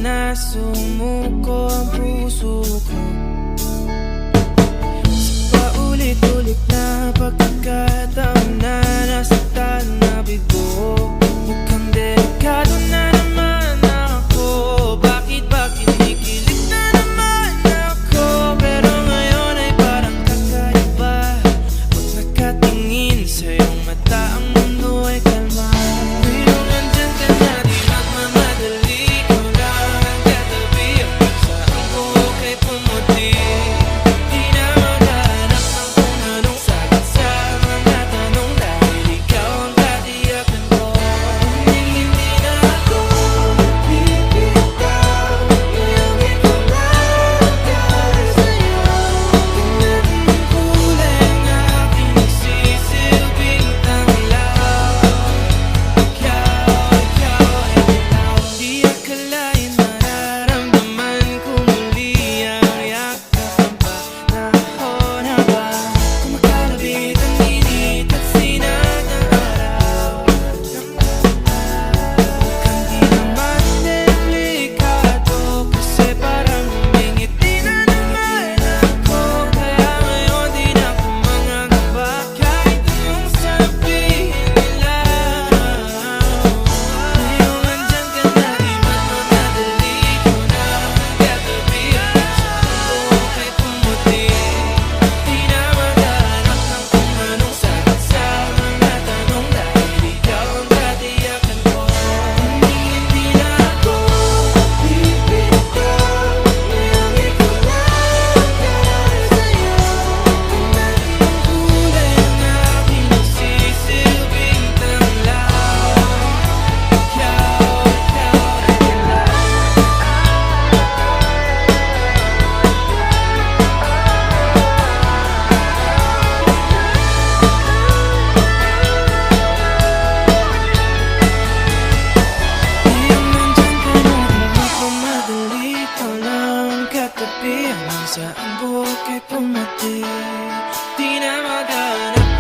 na sumuko ang puso ko sa paulit-ulit na pagkakataon na nasaktan na bigo. Mukhang delikado na naman ako. Bakit ba kinikilig na naman ako? Pero ngayon ay parang kakaiba. Pag nakatingin sa iyong mata, ang mundo ay kalma. Ngayong nandyan ka na, di magmamadali. Ikaw lang ang katabi. Ang pagsaan ko kay pumuti. Di na maghanap ng kung anong sagot sa mga tanong, dahil ikaw ang katiyakan ko. Hindi na ako bibitaw. Ngayong ikaw lang dahil sa'yo. Tingnan mo kulay ang aking nagsisilbing tanglaw. Ikaw ay dilaw. Di akalain mararamdaman ko muli ang yakap ng panahon habang kumakalabit ang init at sinag ng araw. Mukhang di naman delikado kasi parang humingiti na naman ako. Kaya ngayon di na ako mangangamba kahit anong sabihin nila. Ngayong nandyan ka na, di magmamadali. Ikaw na ang katabi. Ang pagsaan ko kay pumuti. Di na maghanap ng kung anong sagot sa mga tanong, dahil ikaw ang katiyakan ko. Hindi na ako bibitaw. Ngayong ikaw lang dahil sa'yo. Tingnan mo kulay ang aking nagsisilbing tanglaw. Ikaw ay dilaw. Ngayong nandyan ka na, di magmamadali. Ikaw lang ang katabi. Hanggang sa ang buhok ay pumati. Di na maghanap